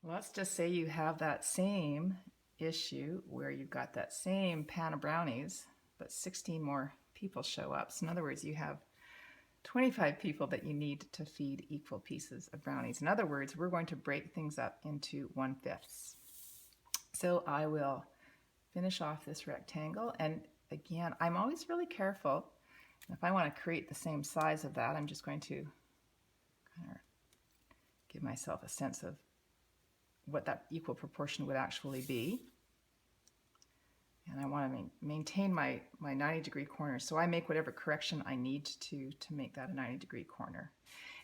Let's just say you have that same issue where you've got that same pan of brownies, but 16 more people show up. So in other words, you have 25 people that you need to feed equal pieces of brownies. In other words, we're going to break things up into 1/5. So I will finish off this rectangle. And again, I'm always really careful. If I want to create the same size of that, I'm just going to kind of give myself a sense of what that equal proportion would actually be. And I want to maintain my 90-degree corner. So I make whatever correction I need to make that a 90-degree corner.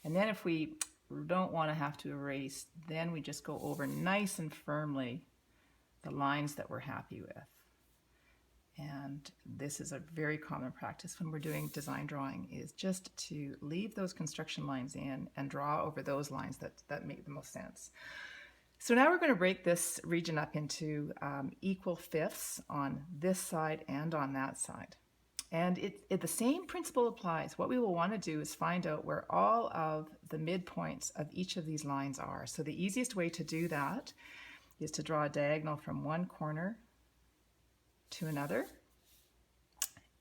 And then if we don't want to have to erase, then we just go over nice and firmly the lines that we're happy with. And this is a very common practice when we're doing design drawing, is just to leave those construction lines in and draw over those lines that make the most sense. So now we're going to break this region up into equal fifths on this side and on that side. And the same principle applies. What we will want to do is find out where all of the midpoints of each of these lines are. So the easiest way to do that is to draw a diagonal from one corner to another.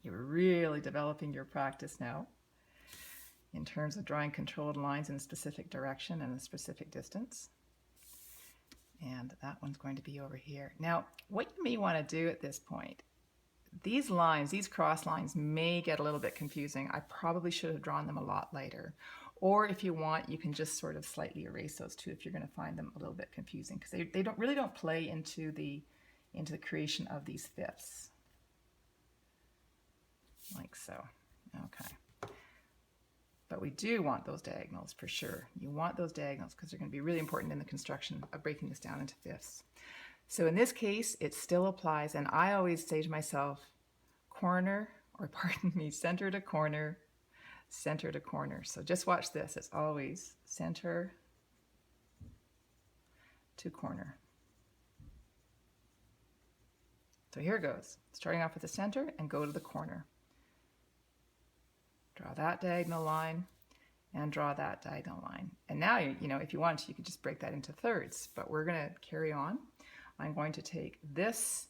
You're really developing your practice now in terms of drawing controlled lines in a specific direction and a specific distance. And that one's going to be over here. Now, what you may want to do at this point, these lines, these cross lines may get a little bit confusing. I probably should have drawn them a lot later. Or if you want, you can just sort of slightly erase those two if you're going to find them a little bit confusing, because they don't play into the creation of these fifths. Like so. Okay. But we do want those diagonals for sure. You want those diagonals because they're going to be really important in the construction of breaking this down into fifths. So in this case, it still applies, and I always say to myself, corner, or pardon me, center to corner, center to corner. So just watch this. It's always center to corner. So here goes. Starting off with the center and go to the corner. Draw that diagonal line and draw that diagonal line. And now, if you want to, you could just break that into thirds, but we're going to carry on. I'm going to take this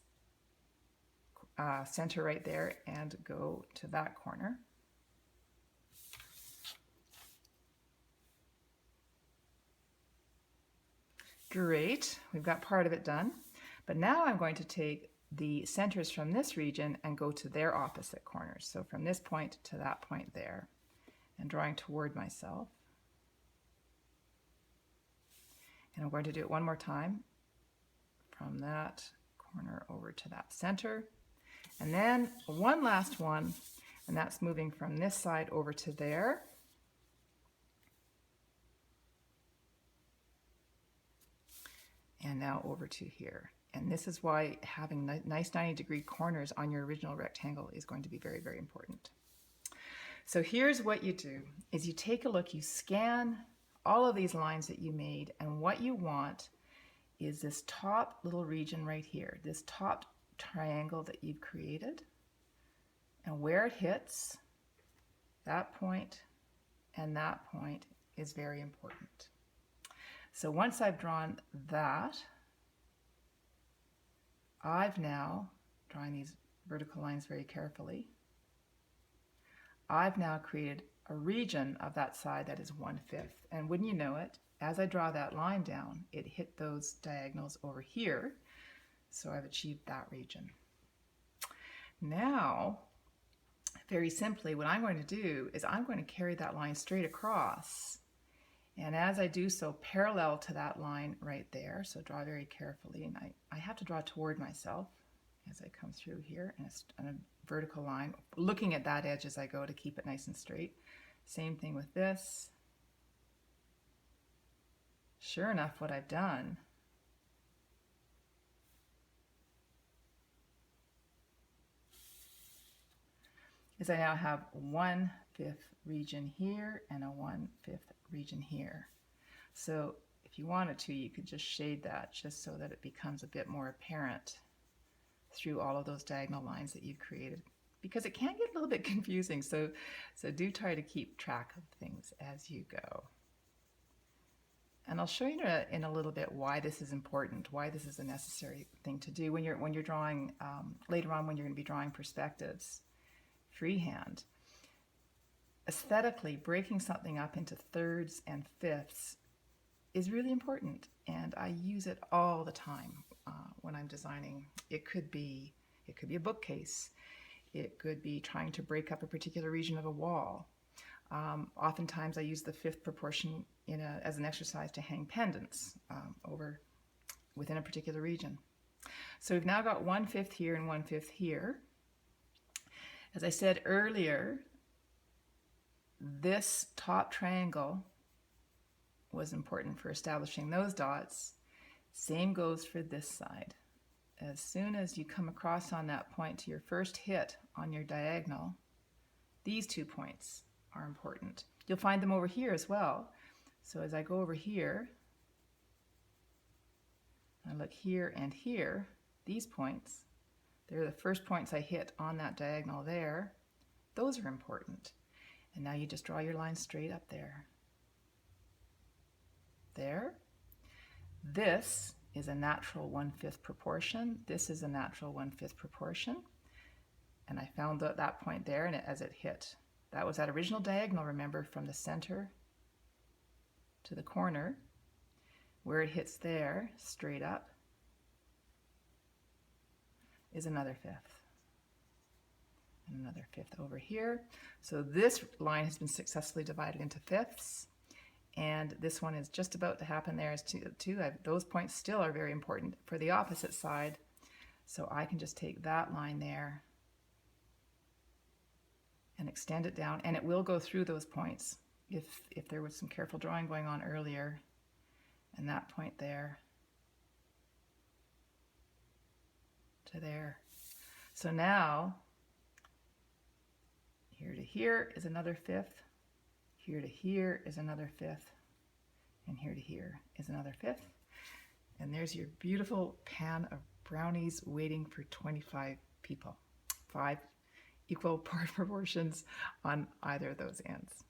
center right there and go to that corner. Great, we've got part of it done. But now I'm going to take the centers from this region and go to their opposite corners. So from this point to that point there, and drawing toward myself. And I'm going to do it one more time from that corner over to that center. And then one last one, and that's moving from this side over to there. And now over to here. And this is why having nice 90-degree corners on your original rectangle is going to be very, very important. So here's what you do, is you take a look, you scan all of these lines that you made, and what you want is this top little region right here, this top triangle that you've created, and where it hits, that point and that point is very important. So once I've drawn that, I've now, drawing these vertical lines very carefully, I've now created a region of that side that is 1/5. And wouldn't you know it, as I draw that line down, it hit those diagonals over here. So I've achieved that region. Now, very simply, what I'm going to do is I'm going to carry that line straight across. And as I do so, parallel to that line right there, so draw very carefully, and I have to draw toward myself as I come through here, and a vertical line, looking at that edge as I go to keep it nice and straight. Same thing with this. Sure enough, what I've done is I now have 1/5 region here and a 1/5 region here. So if you wanted to, you could just shade that just so that it becomes a bit more apparent through all of those diagonal lines that you've created, because it can get a little bit confusing. So do try to keep track of things as you go. And I'll show you in a little bit why this is important, why this is a necessary thing to do when you're drawing later on, when you're going to be drawing perspectives freehand. Aesthetically, breaking something up into thirds and fifths is really important, and I use it all the time when I'm designing. It could be a bookcase. It could be trying to break up a particular region of a wall. Oftentimes I use the fifth proportion as an exercise to hang pendants over within a particular region. So we've now got 1/5 here and 1/5 here. As I said earlier, this top triangle was important for establishing those dots. Same goes for this side. As soon as you come across on that point to your first hit on your diagonal, these 2 points are important. You'll find them over here as well. So as I go over here, I look here and here, these points, they're the first points I hit on that diagonal there. Those are important. And now you just draw your line straight up there. There. This is a natural 1/5 proportion. This is a natural 1/5 proportion. And I found that point there, and as it hit, that was that original diagonal, remember, from the center to the corner. Where it hits there, straight up, is another 1/5. And another 1/5 over here. So this line has been successfully divided into fifths. And this one is just about to happen there as two. Those points still are very important for the opposite side. So I can just take that line there and extend it down. And it will go through those points if there was some careful drawing going on earlier. And that point there to there. So now, here to here is another 1/5. Here to here is another 1/5, and here to here is another 1/5. And there's your beautiful pan of brownies waiting for 25 people. 5 equal proportions on either of those ends.